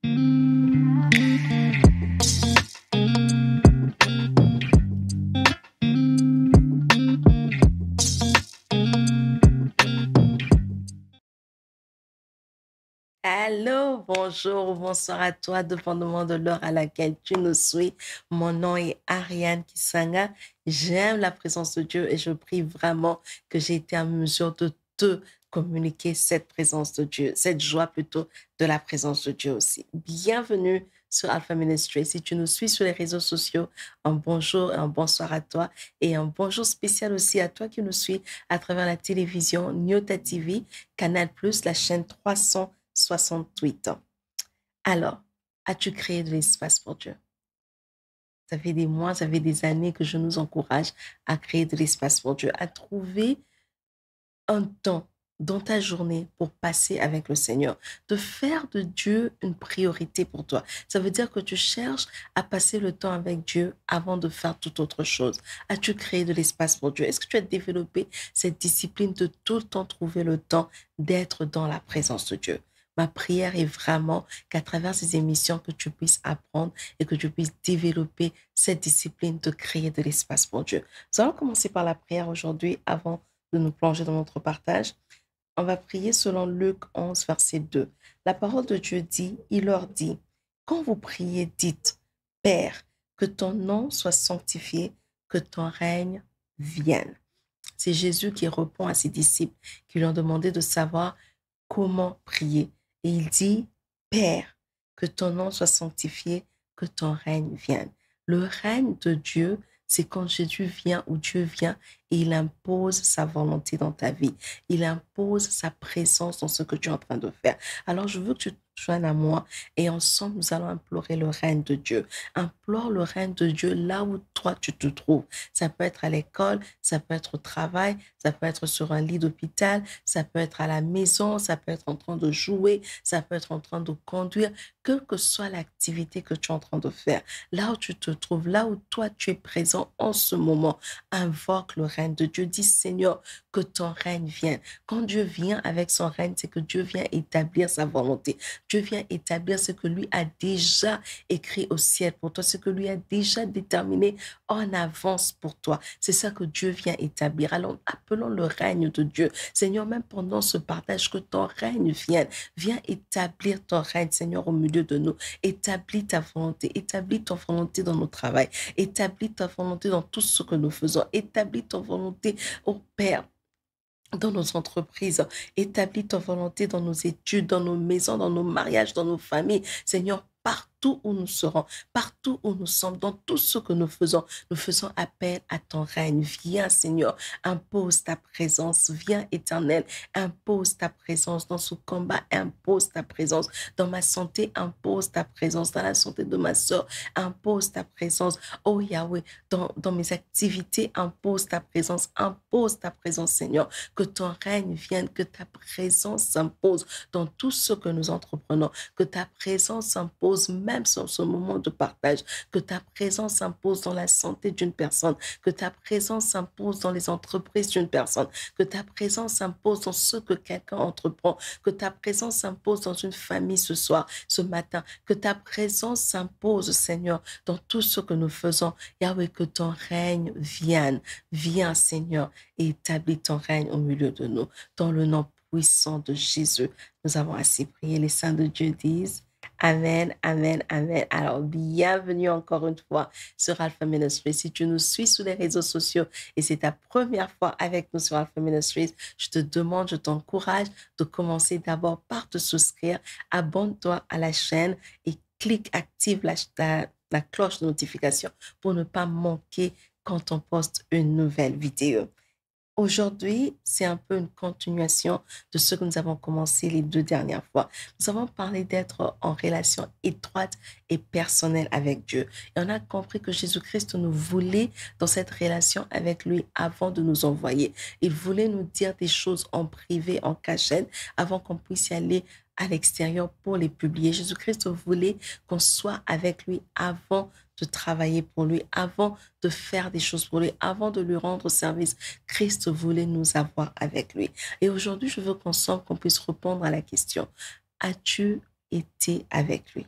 Allô, bonjour, bonsoir à toi, dépendamment de l'heure à laquelle tu nous suis. Mon nom est Ariane Kisanga. J'aime la présence de Dieu et je prie vraiment que j'ai été en mesure de te communiquer cette présence de Dieu, cette joie plutôt de la présence de Dieu aussi. Bienvenue sur Alpha Ministry. Si tu nous suis sur les réseaux sociaux, un bonjour et un bonsoir à toi et un bonjour spécial aussi à toi qui nous suis à travers la télévision Nyota TV, Canal+, la chaîne 368 ans. Alors, as-tu créé de l'espace pour Dieu? Ça fait des mois, ça fait des années que je nous encourage à créer de l'espace pour Dieu, à trouver un temps dans ta journée pour passer avec le Seigneur, de faire de Dieu une priorité pour toi. Ça veut dire que tu cherches à passer le temps avec Dieu avant de faire toute autre chose. As-tu créé de l'espace pour Dieu? Est-ce que tu as développé cette discipline de tout le temps trouver le temps d'être dans la présence de Dieu? Ma prière est vraiment qu'à travers ces émissions, que tu puisses apprendre et que tu puisses développer cette discipline de créer de l'espace pour Dieu. Nous allons commencer par la prière aujourd'hui avant de nous plonger dans notre partage. On va prier selon Luc 11, verset 2. La parole de Dieu dit, il leur dit, quand vous priez, dites, Père, que ton nom soit sanctifié, que ton règne vienne. C'est Jésus qui répond à ses disciples qui lui ont demandé de savoir comment prier. Et il dit, Père, que ton nom soit sanctifié, que ton règne vienne. Le règne de Dieu, c'est quand Jésus vient ou Dieu vient et il impose sa volonté dans ta vie. Il impose sa présence dans ce que tu es en train de faire. Alors, je veux que tu te joignes à moi et ensemble, nous allons implorer le règne de Dieu. Implore le règne de Dieu là où toi tu te trouves. Ça peut être à l'école, ça peut être au travail, ça peut être sur un lit d'hôpital, ça peut être à la maison, ça peut être en train de jouer, ça peut être en train de conduire, quelle que soit l'activité que tu es en train de faire. Là où tu te trouves, là où toi tu es présent en ce moment, invoque le règne de Dieu. Dis, Seigneur, que ton règne vienne. Quand Dieu vient avec son règne, c'est que Dieu vient établir sa volonté. Dieu vient établir ce que lui a déjà écrit au ciel pour toi, ce que lui a déjà déterminé en avance pour toi. C'est ça que Dieu vient établir. Alors, appelons le règne de Dieu. Seigneur, même pendant ce partage, que ton règne vienne. Viens établir ton règne, Seigneur, au milieu de nous. Établis ta volonté. Établis ton volonté dans nos travails. Établis ta volonté dans tout ce que nous faisons. Établis ton volonté, ô Père, dans nos entreprises. Établis ta volonté dans nos études, dans nos maisons, dans nos mariages, dans nos familles. Seigneur, partout où nous serons, partout où nous sommes, dans tout ce que nous faisons appel à ton règne. Viens, Seigneur, impose ta présence. Viens, Éternel, impose ta présence dans ce combat. Impose ta présence dans ma santé. Impose ta présence dans la santé de ma soeur. Impose ta présence, oh Yahweh, dans mes activités. Impose ta présence, Seigneur. Que ton règne vienne, que ta présence s'impose dans tout ce que nous entreprenons, que ta présence s'impose même sur ce moment de partage, que ta présence s'impose dans la santé d'une personne, que ta présence s'impose dans les entreprises d'une personne, que ta présence s'impose dans ce que quelqu'un entreprend, que ta présence s'impose dans une famille ce soir, ce matin, que ta présence s'impose, Seigneur, dans tout ce que nous faisons. Yahweh, que ton règne vienne. Viens, Seigneur, et établis ton règne au milieu de nous. Dans le nom puissant de Jésus, nous avons ainsi prié. Les saints de Dieu disent Amen, Amen, Amen. Alors, bienvenue encore une fois sur Alpha Ministries. Si tu nous suis sur les réseaux sociaux et c'est ta première fois avec nous sur Alpha Ministries, je te demande, je t'encourage de commencer d'abord par te souscrire. Abonne-toi à la chaîne et active la cloche de notification pour ne pas manquer quand on poste une nouvelle vidéo. Aujourd'hui, c'est un peu une continuation de ce que nous avons commencé les 2 dernières fois. Nous avons parlé d'être en relation étroite et personnelle avec Dieu. Et on a compris que Jésus-Christ nous voulait dans cette relation avec lui avant de nous envoyer. Il voulait nous dire des choses en privé, en cachette, avant qu'on puisse y aller à l'extérieur pour les publier. Jésus-Christ voulait qu'on soit avec lui avant de travailler pour lui, avant de faire des choses pour lui, avant de lui rendre service. Christ voulait nous avoir avec lui. Et aujourd'hui, je veux qu'ensemble, qu'on puisse répondre à la question, as-tu été avec lui?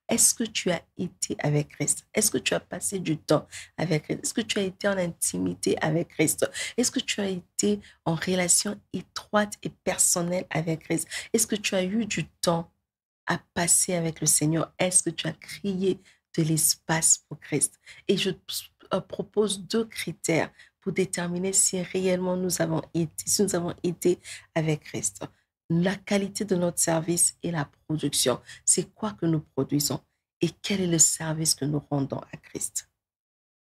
Est-ce que tu as été avec Christ? Est-ce que tu as passé du temps avec Christ? Est-ce que tu as été en intimité avec Christ? Est-ce que tu as été en relation étroite et personnelle avec Christ? Est-ce que tu as eu du temps à passer avec le Seigneur? Est-ce que tu as crié de l'espace pour Christ? Et je propose deux critères pour déterminer si réellement si nous avons été avec Christ. La qualité de notre service et la production. C'est quoi que nous produisons et quel est le service que nous rendons à Christ?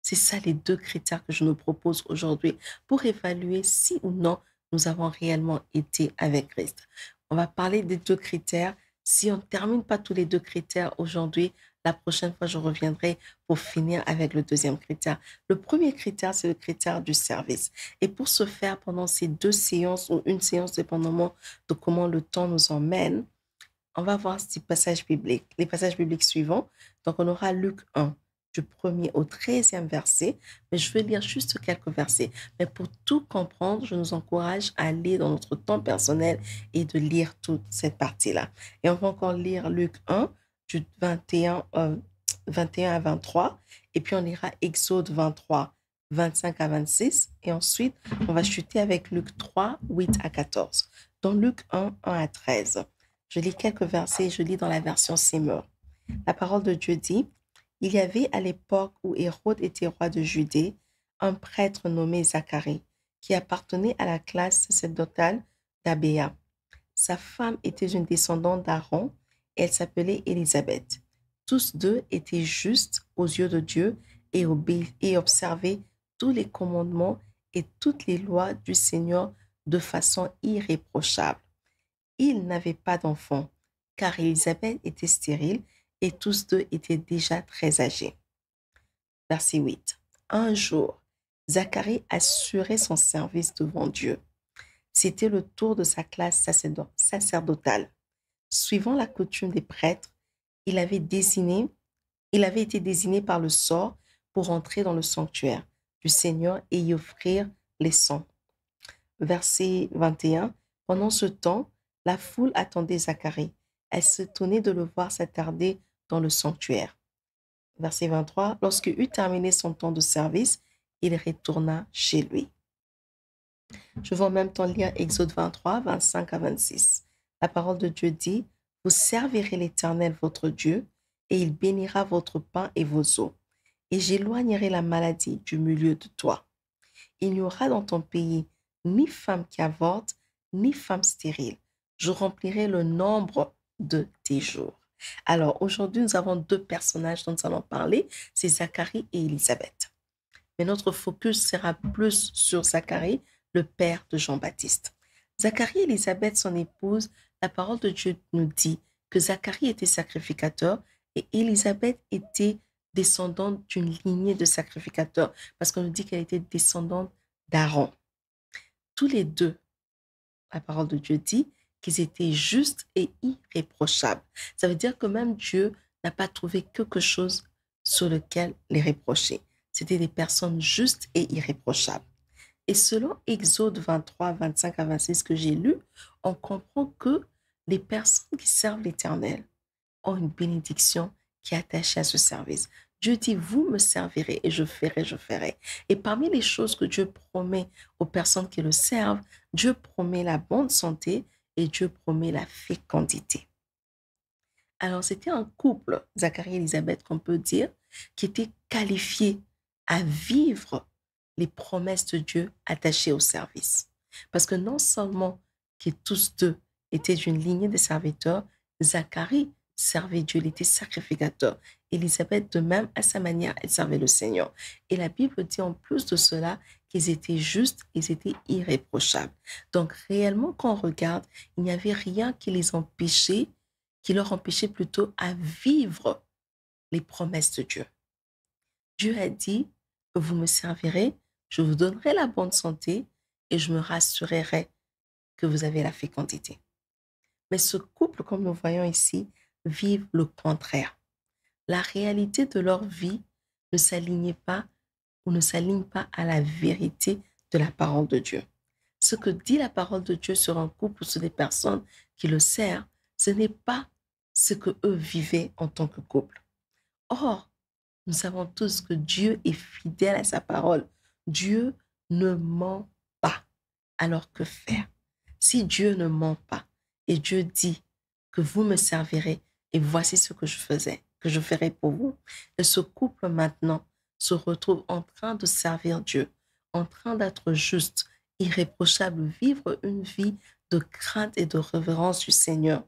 C'est ça les deux critères que je nous propose aujourd'hui pour évaluer si ou non nous avons réellement été avec Christ. On va parler des deux critères. Si on ne termine pas tous les deux critères aujourd'hui, la prochaine fois, je reviendrai pour finir avec le deuxième critère. Le premier critère, c'est le critère du service. Et pour ce faire, pendant ces deux séances ou une séance, dépendamment de comment le temps nous emmène, on va voir ces passages bibliques, les passages bibliques suivants. Donc, on aura Luc 1, du 1er au 13e verset, mais je vais lire juste quelques versets. Mais pour tout comprendre, je nous encourage à aller dans notre temps personnel et de lire toute cette partie-là. Et on va encore lire Luc 1, du 21 à 23, et puis on lira Exode 23, 25 à 26, et ensuite, on va chuter avec Luc 3, 8 à 14. Dans Luc 1, 1 à 13. Je lis quelques versets, je lis dans la version Seymour. La parole de Dieu dit, il y avait à l'époque où Hérode était roi de Judée, un prêtre nommé Zacharie, qui appartenait à la classe sacerdotale d'Abéa. Sa femme était une descendante d'Aaron et elle s'appelait Élisabeth. Tous deux étaient justes aux yeux de Dieu et observaient tous les commandements et toutes les lois du Seigneur de façon irréprochable. Ils n'avaient pas d'enfants, car Élisabeth était stérile et tous deux étaient déjà très âgés. Verset 8. Un jour, Zacharie assurait son service devant Dieu. C'était le tour de sa classe sacerdotale. Suivant la coutume des prêtres, il avait été désigné par le sort pour entrer dans le sanctuaire du Seigneur et y offrir les sons. Verset 21. Pendant ce temps, la foule attendait Zacharie. Elle s'étonnait de le voir s'attarder dans le sanctuaire. Verset 23. Lorsqu'il eut terminé son temps de service, il retourna chez lui. Je vais en même temps lire Exode 23, 25 à 26. La parole de Dieu dit, vous servirez l'Éternel votre Dieu, et il bénira votre pain et vos eaux, et j'éloignerai la maladie du milieu de toi. Il n'y aura dans ton pays ni femme qui avorte, ni femme stérile. Je remplirai le nombre de tes jours. Alors, aujourd'hui, nous avons deux personnages dont nous allons parler, c'est Zacharie et Élisabeth. Mais notre focus sera plus sur Zacharie, le père de Jean-Baptiste. Zacharie et Élisabeth, son épouse, la parole de Dieu nous dit que Zacharie était sacrificateur et Élisabeth était descendante d'une lignée de sacrificateurs, parce qu'on nous dit qu'elle était descendante d'Aaron. Tous les deux, la parole de Dieu dit qu'ils étaient justes et irréprochables. Ça veut dire que même Dieu n'a pas trouvé quelque chose sur lequel les reprocher. C'était des personnes justes et irréprochables. Et selon Exode 23, 25 à 26 que j'ai lu, on comprend que les personnes qui servent l'Éternel ont une bénédiction qui est attachée à ce service. Dieu dit, vous me servirez et je ferai, je ferai. Et parmi les choses que Dieu promet aux personnes qui le servent, Dieu promet la bonne santé et Dieu promet la fécondité. Alors, c'était un couple, Zacharie et Élisabeth, qu'on peut dire, qui était qualifié à vivre les promesses de Dieu attachées au service. Parce que non seulement que tous deux étaient d'une lignée de serviteurs, Zacharie servait Dieu, il était sacrificateur. Élisabeth, de même, à sa manière, elle servait le Seigneur. Et la Bible dit en plus de cela qu'ils étaient justes, ils étaient irréprochables. Donc, réellement, quand on regarde, il n'y avait rien qui leur empêchait plutôt à vivre les promesses de Dieu. Dieu a dit, vous me servirez, je vous donnerai la bonne santé et je me rassurerai que vous avez la fécondité. Mais ce couple, comme nous voyons ici, vivent le contraire. La réalité de leur vie ne s'aligne pas ou ne s'aligne pas à la vérité de la parole de Dieu. Ce que dit la parole de Dieu sur un couple ou sur des personnes qui le servent, ce n'est pas ce que eux vivaient en tant que couple. Or, nous savons tous que Dieu est fidèle à sa parole. Dieu ne ment pas. Alors que faire? Si Dieu ne ment pas et Dieu dit que vous me servirez et voici ce que je faisais, que je ferai pour vous, et ce couple maintenant se retrouve en train de servir Dieu, en train d'être juste, irréprochable, vivre une vie de crainte et de révérence du Seigneur,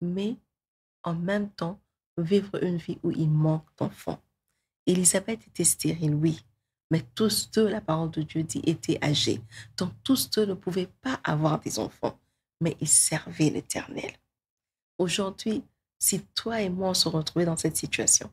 mais en même temps vivre une vie où il manque d'enfants. Élisabeth était stérile, oui, mais tous deux, la parole de Dieu dit, étaient âgés. Donc tous deux ne pouvaient pas avoir des enfants, mais ils servaient l'Éternel. Aujourd'hui, si toi et moi on se retrouvait dans cette situation,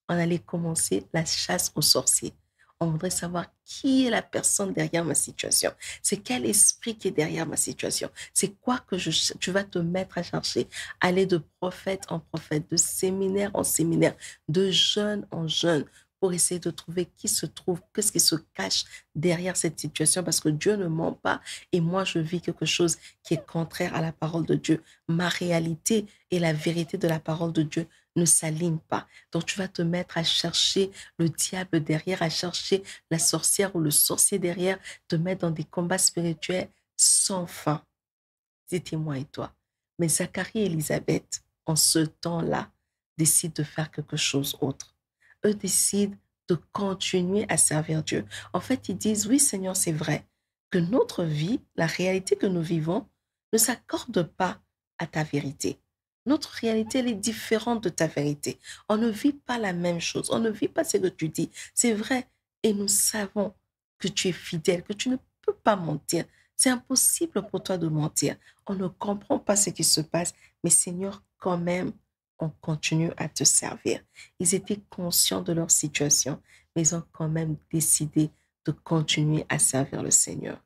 on allait commencer la chasse aux sorciers. On voudrait savoir qui est la personne derrière ma situation. C'est quel esprit qui est derrière ma situation. C'est quoi que tu vas te mettre à chercher. Aller de prophète en prophète, de séminaire en séminaire, de jeune en jeune, pour essayer de trouver qui se trouve, qu'est-ce qui se cache derrière cette situation, parce que Dieu ne ment pas et moi je vis quelque chose qui est contraire à la parole de Dieu. Ma réalité et la vérité de la parole de Dieu ne s'alignent pas. Donc tu vas te mettre à chercher le diable derrière, à chercher la sorcière ou le sorcier derrière, te mettre dans des combats spirituels sans fin. Dis-moi et toi. Mais Zacharie et Élisabeth, en ce temps-là, décident de faire quelque chose d'autre. Eux décident de continuer à servir Dieu. En fait, ils disent, oui Seigneur, c'est vrai que notre vie, la réalité que nous vivons, ne s'accorde pas à ta vérité. Notre réalité, elle est différente de ta vérité. On ne vit pas la même chose. On ne vit pas ce que tu dis. C'est vrai. Et nous savons que tu es fidèle, que tu ne peux pas mentir. C'est impossible pour toi de mentir. On ne comprend pas ce qui se passe, mais Seigneur, quand même, on continue à te servir. Ils étaient conscients de leur situation, mais ils ont quand même décidé de continuer à servir le Seigneur.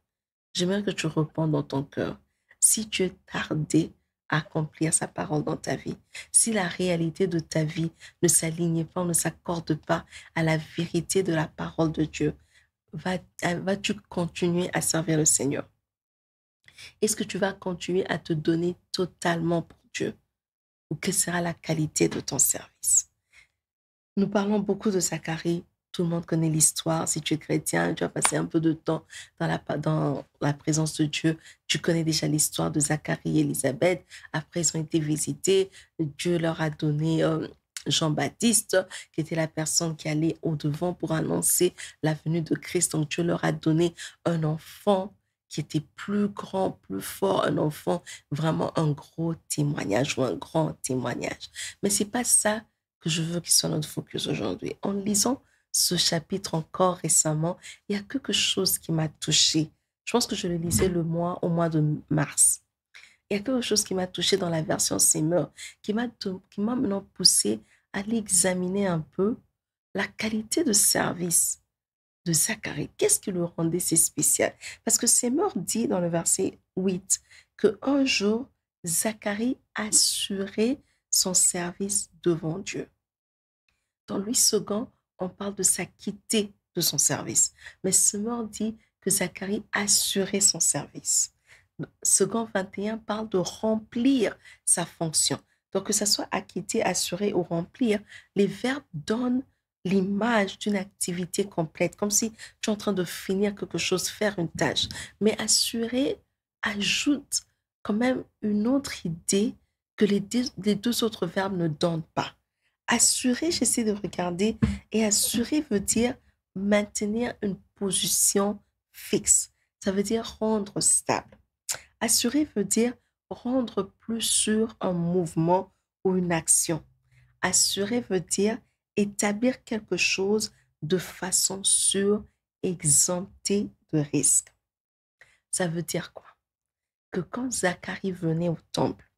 J'aimerais que tu répondes dans ton cœur. Si Dieu tardait à accomplir sa parole dans ta vie, si la réalité de ta vie ne s'alignait pas, ne s'accorde pas à la vérité de la parole de Dieu, vas-tu continuer à servir le Seigneur? Est-ce que tu vas continuer à te donner totalement pour Dieu? Ou quelle sera la qualité de ton service? Nous parlons beaucoup de Zacharie. Tout le monde connaît l'histoire. Si tu es chrétien, tu as passé un peu de temps dans la présence de Dieu. Tu connais déjà l'histoire de Zacharie et Élisabeth. Après, ils ont été visités. Dieu leur a donné Jean-Baptiste, qui était la personne qui allait au-devant pour annoncer la venue de Christ. Donc, Dieu leur a donné un enfant qui était plus grand, plus fort, un enfant, vraiment un gros témoignage ou un grand témoignage. Mais c'est pas ça que je veux qu'il soit notre focus aujourd'hui. En lisant ce chapitre encore récemment, il y a quelque chose qui m'a touchée. Je pense que je le lisais au mois de mars. Il y a quelque chose qui m'a touchée dans la version Semeur, qui m'a maintenant poussé à aller examiner un peu la qualité de service de Zacharie. Qu'est-ce qui le rendait si spécial? Parce que Semeur dit dans le verset 8 que un jour, Zacharie assurait son service devant Dieu. Dans Louis II, on parle de s'acquitter de son service. Mais Semeur dit que Zacharie assurait son service. Second 21 parle de remplir sa fonction. Donc, que ce soit acquitter, assurer ou remplir, les verbes donnent l'image d'une activité complète, comme si tu es en train de finir quelque chose, faire une tâche. Mais assurer ajoute quand même une autre idée que les deux autres verbes ne donnent pas. Assurer, j'essaie de regarder, et assurer veut dire maintenir une position fixe. Ça veut dire rendre stable. Assurer veut dire rendre plus sûr un mouvement ou une action. Assurer veut dire établir quelque chose de façon sûre, exemptée de risque. Ça veut dire quoi? Que quand Zacharie venait au temple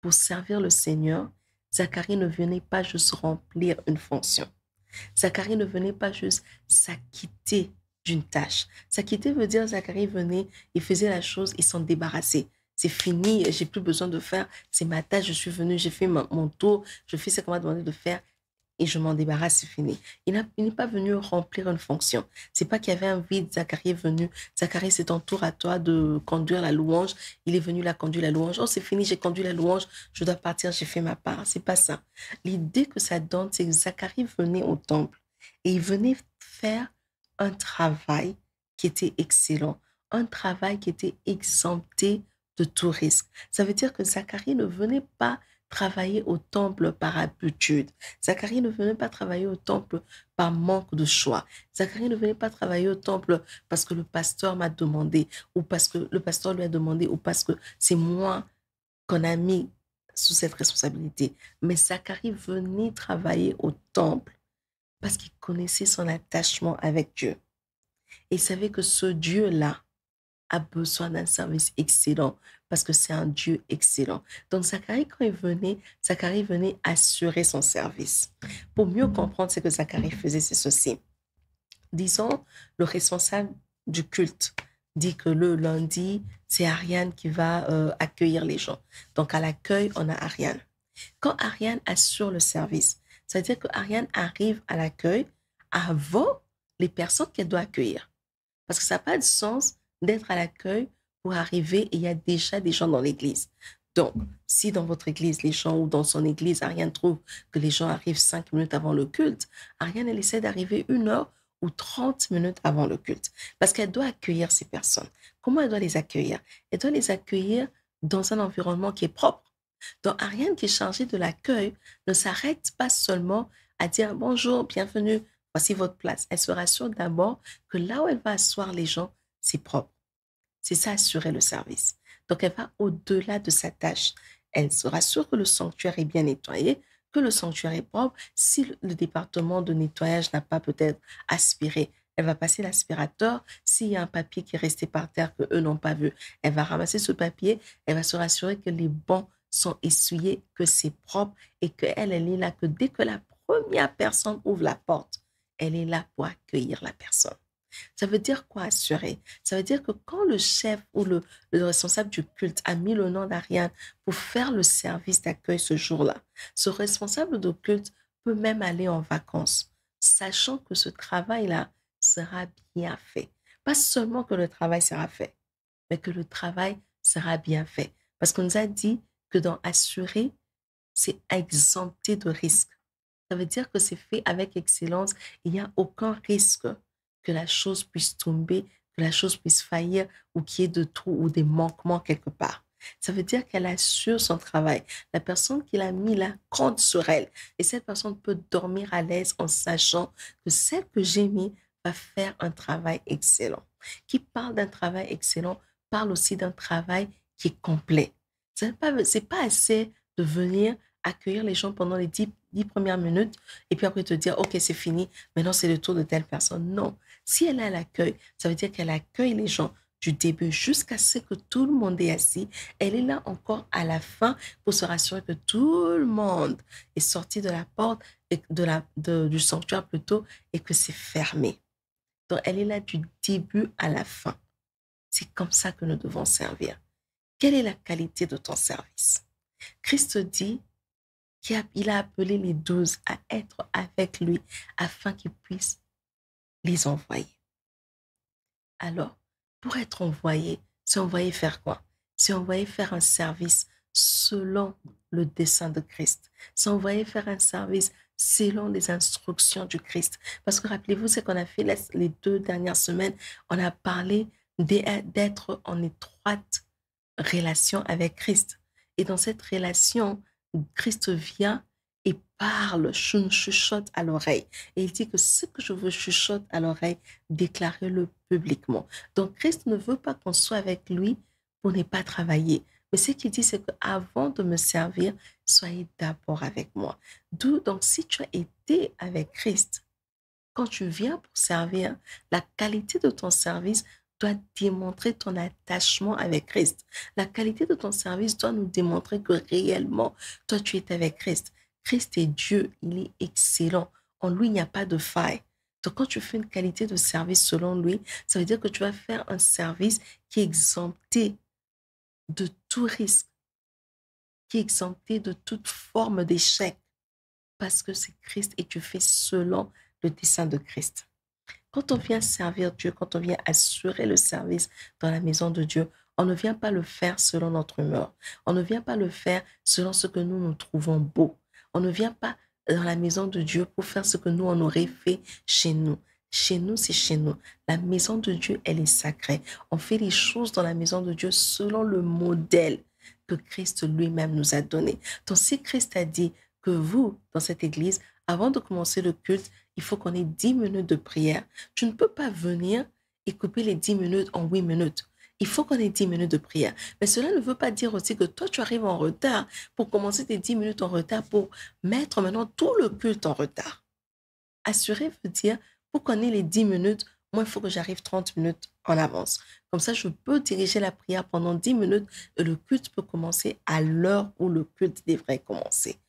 pour servir le Seigneur, Zacharie ne venait pas juste remplir une fonction. Zacharie ne venait pas juste s'acquitter d'une tâche. S'acquitter veut dire Zacharie venait, il faisait la chose, il s'en débarrassait. C'est fini, j'ai plus besoin de faire, c'est ma tâche, je suis venu, j'ai fait mon tour, je fais ce qu'on m'a demandé de faire. et je m'en débarrasse, c'est fini. Il n'est pas venu remplir une fonction. C'est pas qu'il y avait un vide, Zacharie est venu. Zacharie, c'est ton tour à toi de conduire la louange. Il est venu la conduire la louange. Oh, c'est fini, j'ai conduit la louange, je dois partir, j'ai fait ma part. C'est pas ça. L'idée que ça donne, c'est que Zacharie venait au temple et il venait faire un travail qui était excellent, un travail qui était exempté de tout risque. Ça veut dire que Zacharie ne venait pas travailler au temple par habitude. Zacharie ne venait pas travailler au temple par manque de choix. Zacharie ne venait pas travailler au temple parce que le pasteur m'a demandé, ou parce que le pasteur lui a demandé, ou parce que c'est moi qu'on a mis sous cette responsabilité. Mais Zacharie venait travailler au temple parce qu'il connaissait son attachement avec Dieu. Et il savait que ce Dieu-là a besoin d'un service excellent parce que c'est un Dieu excellent. Donc Zacharie, quand il venait, Zacharie venait assurer son service. Pour mieux comprendre ce que Zacharie faisait, c'est ceci. Disons, le responsable du culte dit que le lundi, c'est Ariane qui va accueillir les gens. Donc à l'accueil, on a Ariane. Quand Ariane assure le service, ça veut dire que Ariane arrive à l'accueil avant les personnes qu'elle doit accueillir. Parce que ça n'a pas de sens d'être à l'accueil pour arriver et il y a déjà des gens dans l'église. Donc, si dans votre église, les gens ou dans son église, Ariane trouve que les gens arrivent 5 minutes avant le culte, Ariane, elle essaie d'arriver 1 heure ou 30 minutes avant le culte. Parce qu'elle doit accueillir ces personnes. Comment elle doit les accueillir? Elle doit les accueillir dans un environnement qui est propre. Donc, Ariane qui est chargée de l'accueil ne s'arrête pas seulement à dire bonjour, bienvenue, voici votre place. Elle se rassure d'abord que là où elle va asseoir les gens, c'est propre. C'est ça, assurer le service. Donc, elle va au-delà de sa tâche. Elle se rassure que le sanctuaire est bien nettoyé, que le sanctuaire est propre. Si le département de nettoyage n'a pas peut-être aspiré, elle va passer l'aspirateur. S'il y a un papier qui est resté par terre que eux n'ont pas vu, elle va ramasser ce papier. Elle va se rassurer que les bancs sont essuyés, que c'est propre et qu'elle, elle est là, que dès que la première personne ouvre la porte, elle est là pour accueillir la personne. Ça veut dire quoi assurer? Ça veut dire que quand le chef ou le responsable du culte a mis le nom d'Ariane pour faire le service d'accueil ce jour-là, ce responsable de culte peut même aller en vacances, sachant que ce travail-là sera bien fait. Pas seulement que le travail sera fait, mais que le travail sera bien fait. Parce qu'on nous a dit que dans assurer, c'est exempté de risque. Ça veut dire que c'est fait avec excellence. Il n'y a aucun risque que la chose puisse tomber, que la chose puisse faillir ou qu'il y ait de trous ou des manquements quelque part. Ça veut dire qu'elle assure son travail. La personne qui l'a mis là compte sur elle. Et cette personne peut dormir à l'aise en sachant que celle que j'ai mis va faire un travail excellent. Qui parle d'un travail excellent parle aussi d'un travail qui est complet. C'est pas assez de venir accueillir les gens pendant les 10 premières minutes et puis après te dire, OK, c'est fini, maintenant c'est le tour de telle personne. Non. Si elle est à l'accueil, ça veut dire qu'elle accueille les gens du début jusqu'à ce que tout le monde est assis. Elle est là encore à la fin pour se rassurer que tout le monde est sorti de la porte, et du sanctuaire plutôt, et que c'est fermé. Donc, elle est là du début à la fin. C'est comme ça que nous devons servir. Quelle est la qualité de ton service? Christ dit qu'il a appelé les 12 à être avec lui afin qu'ils puissent les envoyer. Alors, pour être envoyé, c'est envoyé faire quoi? C'est envoyé faire un service selon le dessein de Christ. C'est envoyé faire un service selon les instructions du Christ. Parce que rappelez-vous ce qu'on a fait les 2 dernières semaines, on a parlé d'être en étroite relation avec Christ. Et dans cette relation, Christ vient et parle, chuchote à l'oreille. Et il dit que ce que je veux chuchote à l'oreille, déclarez-le publiquement. Donc Christ ne veut pas qu'on soit avec lui pour ne pas travailler. Mais ce qu'il dit, c'est qu'avant de me servir, soyez d'abord avec moi. D'où, donc, si tu as été avec Christ, quand tu viens pour servir, la qualité de ton service doit démontrer ton attachement avec Christ. La qualité de ton service doit nous démontrer que réellement, toi, tu es avec Christ. Christ est Dieu, il est excellent. En lui, il n'y a pas de faille. Donc, quand tu fais une qualité de service selon lui, ça veut dire que tu vas faire un service qui est exempté de tout risque, qui est exempté de toute forme d'échec. parce que c'est Christ et tu fais selon le dessein de Christ. Quand on vient servir Dieu, quand on vient assurer le service dans la maison de Dieu, on ne vient pas le faire selon notre humeur. On ne vient pas le faire selon ce que nous trouvons beau. On ne vient pas dans la maison de Dieu pour faire ce que nous, on aurait fait chez nous. Chez nous, c'est chez nous. La maison de Dieu, elle est sacrée. On fait les choses dans la maison de Dieu selon le modèle que Christ lui-même nous a donné. Donc, si Christ a dit que vous, dans cette église, avant de commencer le culte, il faut qu'on ait 10 minutes de prière. Tu ne peux pas venir et couper les 10 minutes en 8 minutes. Il faut qu'on ait 10 minutes de prière. Mais cela ne veut pas dire aussi que toi, tu arrives en retard pour commencer tes 10 minutes en retard pour mettre maintenant tout le culte en retard. Assurer veut dire, pour qu'on ait les 10 minutes, moi, il faut que j'arrive 30 minutes en avance. Comme ça, je peux diriger la prière pendant 10 minutes et le culte peut commencer à l'heure où le culte devrait commencer.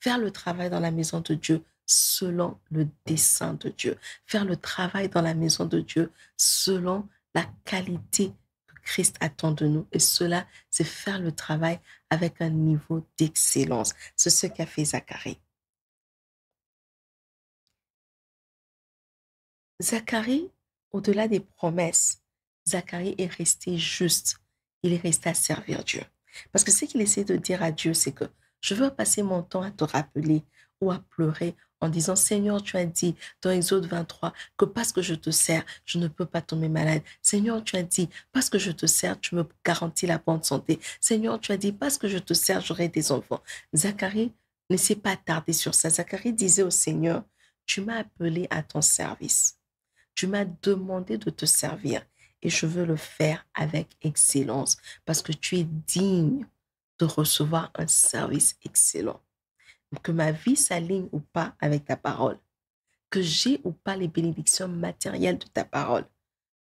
Faire le travail dans la maison de Dieu selon le dessein de Dieu. Faire le travail dans la maison de Dieu selon la qualité que Christ attend de nous. Et cela, c'est faire le travail avec un niveau d'excellence. C'est ce qu'a fait Zacharie. Zacharie, au-delà des promesses, Zacharie est resté juste. Il est resté à servir Dieu. Parce que ce qu'il essaie de dire à Dieu, c'est que je veux passer mon temps à te rappeler ou à pleurer en disant, Seigneur, tu as dit dans Exode 23 que parce que je te sers, je ne peux pas tomber malade. Seigneur, tu as dit, parce que je te sers, tu me garantis la bonne santé. Seigneur, tu as dit, parce que je te sers, j'aurai des enfants. Zacharie ne s'est pas attardé sur ça. Zacharie disait au Seigneur, tu m'as appelé à ton service. Tu m'as demandé de te servir et je veux le faire avec excellence parce que tu es digne de recevoir un service excellent. Que ma vie s'aligne ou pas avec ta parole, que j'ai ou pas les bénédictions matérielles de ta parole,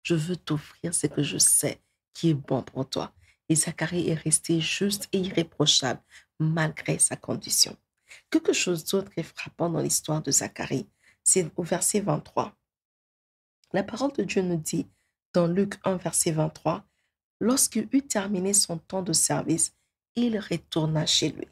je veux t'offrir ce que je sais qui est bon pour toi. Et Zacharie est resté juste et irréprochable malgré sa condition. Quelque chose d'autre qui est frappant dans l'histoire de Zacharie, c'est au verset 23. La parole de Dieu nous dit, dans Luc 1, verset 23, lorsqu'il eut terminé son temps de service, il retourna chez lui.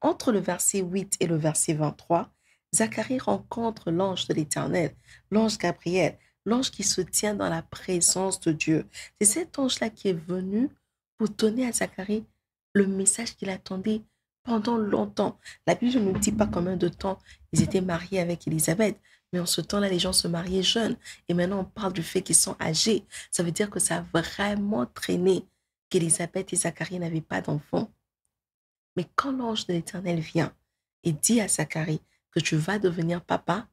Entre le verset 8 et le verset 23, Zacharie rencontre l'ange de l'Éternel, l'ange Gabriel, l'ange qui se tient dans la présence de Dieu. C'est cet ange-là qui est venu pour donner à Zacharie le message qu'il attendait pendant longtemps. La Bible ne nous dit pas combien de temps ils étaient mariés avec Élisabeth, mais en ce temps-là, les gens se mariaient jeunes. Et maintenant, on parle du fait qu'ils sont âgés. Ça veut dire que ça a vraiment traîné qu'Élisabeth et Zacharie n'avaient pas d'enfants. Mais quand l'ange de l'Éternel vient et dit à Zacharie que tu vas devenir papa,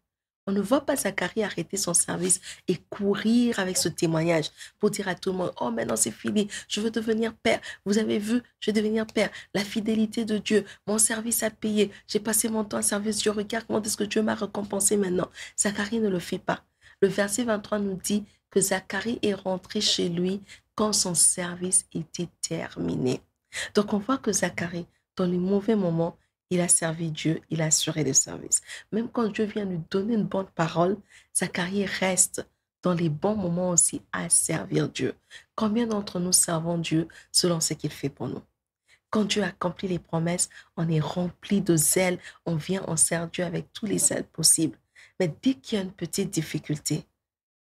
on ne voit pas Zacharie arrêter son service et courir avec ce témoignage pour dire à tout le monde, oh maintenant c'est fini, je veux devenir père. Vous avez vu, je vais devenir père. La fidélité de Dieu, mon service a payé. J'ai passé mon temps à service Dieu. Regarde comment est-ce que Dieu m'a récompensé maintenant. Zacharie ne le fait pas. Le verset 23 nous dit que Zacharie est rentré chez lui quand son service était terminé. Donc on voit que Zacharie, dans les mauvais moments, il a servi Dieu, il a assuré le service. Même quand Dieu vient lui donner une bonne parole, Zacharie reste dans les bons moments aussi à servir Dieu. Combien d'entre nous servons Dieu selon ce qu'il fait pour nous? Quand Dieu accomplit les promesses, on est rempli de zèle, on vient, on sert Dieu avec tous les zèles possibles. Mais dès qu'il y a une petite difficulté,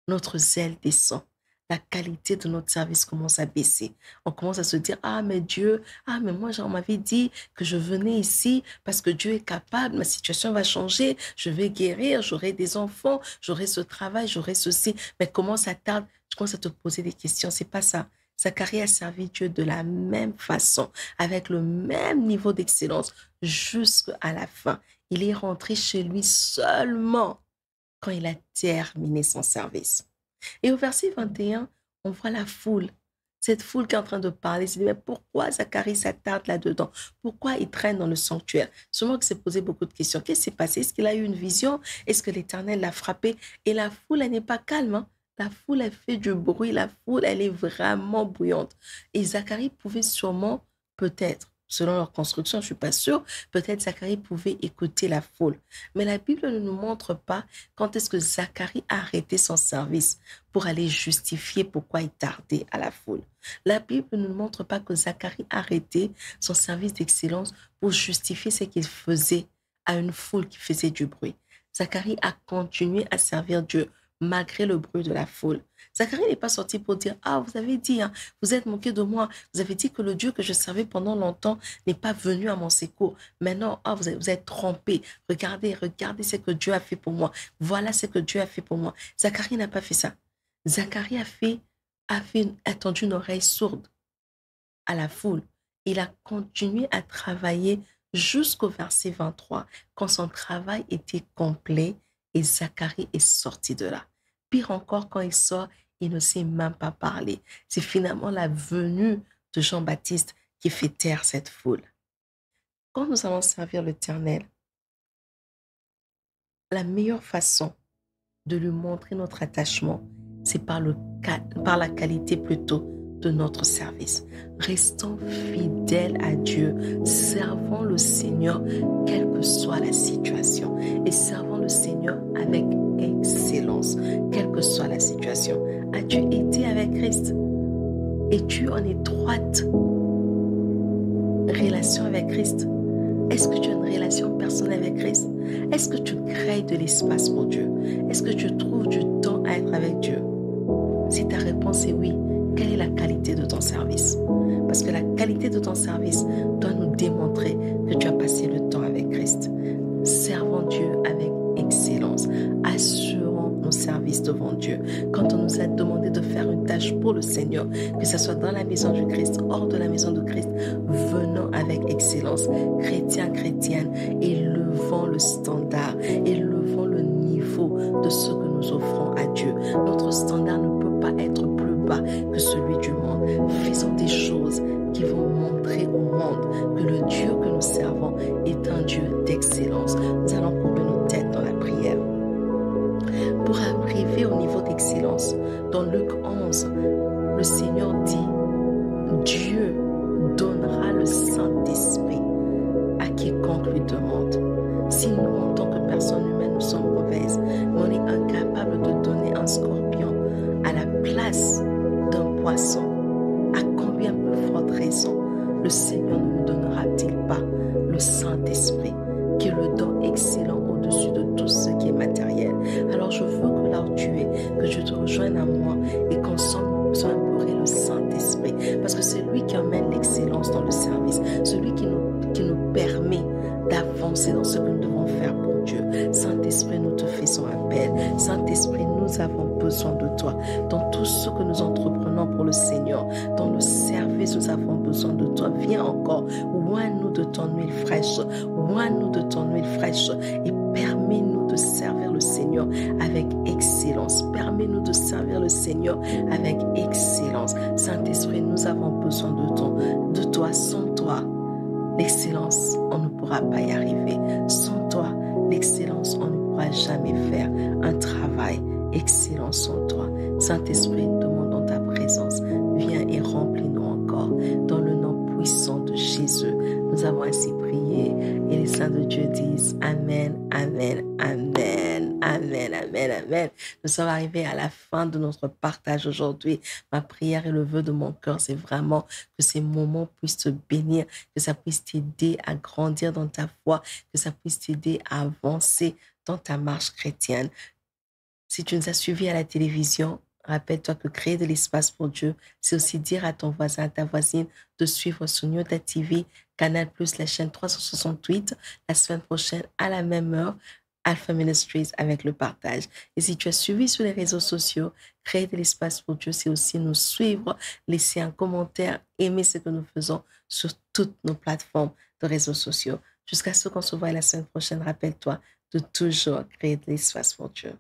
notre zèle descend. La qualité de notre service commence à baisser. On commence à se dire, ah mais Dieu, ah mais moi on m'avait dit que je venais ici parce que Dieu est capable, ma situation va changer, je vais guérir, j'aurai des enfants, j'aurai ce travail, j'aurai ceci. Mais comment ça tarde? Je commence à te poser des questions, c'est pas ça. Zacharie a servi Dieu de la même façon, avec le même niveau d'excellence jusqu'à la fin. Il est rentré chez lui seulement quand il a terminé son service. Et au verset 21, on voit la foule. Cette foule qui est en train de parler, c'est mais pourquoi Zacharie s'attarde là-dedans? Pourquoi il traîne dans le sanctuaire? Sûrement qu'il s'est posé beaucoup de questions. Qu'est-ce qui s'est passé? Est-ce qu'il a eu une vision? Est-ce que l'Éternel l'a frappé? Et la foule, elle n'est pas calme, hein? La foule, elle fait du bruit. La foule, elle est vraiment bouillante. Et Zacharie pouvait sûrement, peut-être, selon leur construction, je ne suis pas sûre, peut-être Zacharie pouvait écouter la foule. Mais la Bible ne nous montre pas quand est-ce que Zacharie a arrêté son service pour aller justifier pourquoi il tardait à la foule. La Bible ne nous montre pas que Zacharie a arrêté son service d'excellence pour justifier ce qu'il faisait à une foule qui faisait du bruit. Zacharie a continué à servir Dieu malgré le bruit de la foule. Zacharie n'est pas sorti pour dire, ah, vous avez dit, hein, vous êtes moqué de moi, vous avez dit que le Dieu que je servais pendant longtemps n'est pas venu à mon secours. Maintenant, ah, vous êtes trompé. Regardez, regardez ce que Dieu a fait pour moi. Voilà ce que Dieu a fait pour moi. Zacharie n'a pas fait ça. Zacharie a tendu une oreille sourde à la foule. Il a continué à travailler jusqu'au verset 23, quand son travail était complet et Zacharie est sorti de là. Pire encore, quand il sort, il ne sait même pas parler. C'est finalement la venue de Jean-Baptiste qui fait taire cette foule. Quand nous allons servir l'Éternel, la meilleure façon de lui montrer notre attachement, c'est par la qualité plutôt de notre service. Restons fidèles à Dieu, servons le Seigneur quelle que soit la situation et servons le Seigneur avec excellence, quelle que soit la situation. As-tu été avec Christ? Es-tu en étroite relation avec Christ? Est-ce que tu as une relation personnelle avec Christ? Est-ce que tu crées de l'espace pour Dieu? Est-ce que tu trouves du temps à être avec Dieu? Si ta réponse est oui, quelle est la qualité de ton service? Parce que la qualité de ton service doit nous démontrer que tu as passé le temps avec Christ. Servons Dieu avec excellence. Assurons nos services devant Dieu. Quand on nous a demandé de faire une tâche pour le Seigneur, que ce soit dans la maison du Christ, hors de la maison de Christ, venons avec excellence. Chrétiens, chrétiennes, élevons le standard, élevons le niveau de ce que nous offrons à Dieu. Notre standard ne peut pas être plus bas que celui du monde. Faisons des choses qui vont montrer au monde que le Dieu que nous servons est un Dieu d'excellence. Nous allons couper nos têtes dans la prière. Pour arriver au niveau d'excellence, dans Luc 11, le Seigneur dit, Dieu donnera le Saint-Esprit à quiconque lui demande. Si nous, en tant que personnes humaines, nous sommes mauvaises, mais on est incapable de donner un scorpion à la place d'un poisson, à combien plus forte raison le Seigneur ne nous donnera-t-il pas le Saint-Esprit, qui est le don excellent au-dessus de tout ce qui est matériel. Alors je veux que là où tu es, que tu te rejoignes à moi et qu'ensemble nous puissions implorer le Saint-Esprit, parce que c'est lui qui emmène l'excellence dans le service, celui qui nous permet d'avancer dans ce que nous devons faire pour Dieu. Saint-Esprit, nous te faisons appel. Saint-Esprit, nous avons besoin de toi. Dans tout ce que nous entreprenons pour le Seigneur, dans le service, nous avons besoin de toi. Viens encore, oins-nous de ton huile fraîche, oins-nous de ton huile fraîche et permets-nous de servir le Seigneur avec excellence. Permets-nous de servir le Seigneur avec excellence. Saint-Esprit, nous avons besoin de toi. Sans toi, l'excellence, on ne pourra pas y arriver. Sans toi, l'excellence, on ne pourra jamais faire un travail excellent sans toi. Saint-Esprit, nous demandons ta présence. Viens et remplis-nous encore. Dans le nom puissant de Jésus, nous avons ainsi prié. Et les saints de Dieu disent Amen, Amen, Amen, Amen, Amen, Amen. Nous sommes arrivés à la fin de notre partage aujourd'hui. Ma prière et le vœu de mon cœur, c'est vraiment que ces moments puissent te bénir, que ça puisse t'aider à grandir dans ta foi, que ça puisse t'aider à avancer dans ta marche chrétienne. Si tu nous as suivis à la télévision, rappelle-toi que créer de l'espace pour Dieu, c'est aussi dire à ton voisin, à ta voisine de suivre sur Nyota TV, Canal+, la chaîne 368, la semaine prochaine à la même heure, Alpha Ministries avec le partage. Et si tu as suivi sur les réseaux sociaux, créer de l'espace pour Dieu, c'est aussi nous suivre, laisser un commentaire, aimer ce que nous faisons sur toutes nos plateformes de réseaux sociaux. Jusqu'à ce qu'on se voit la semaine prochaine, rappelle-toi de toujours créer de l'espace pour Dieu.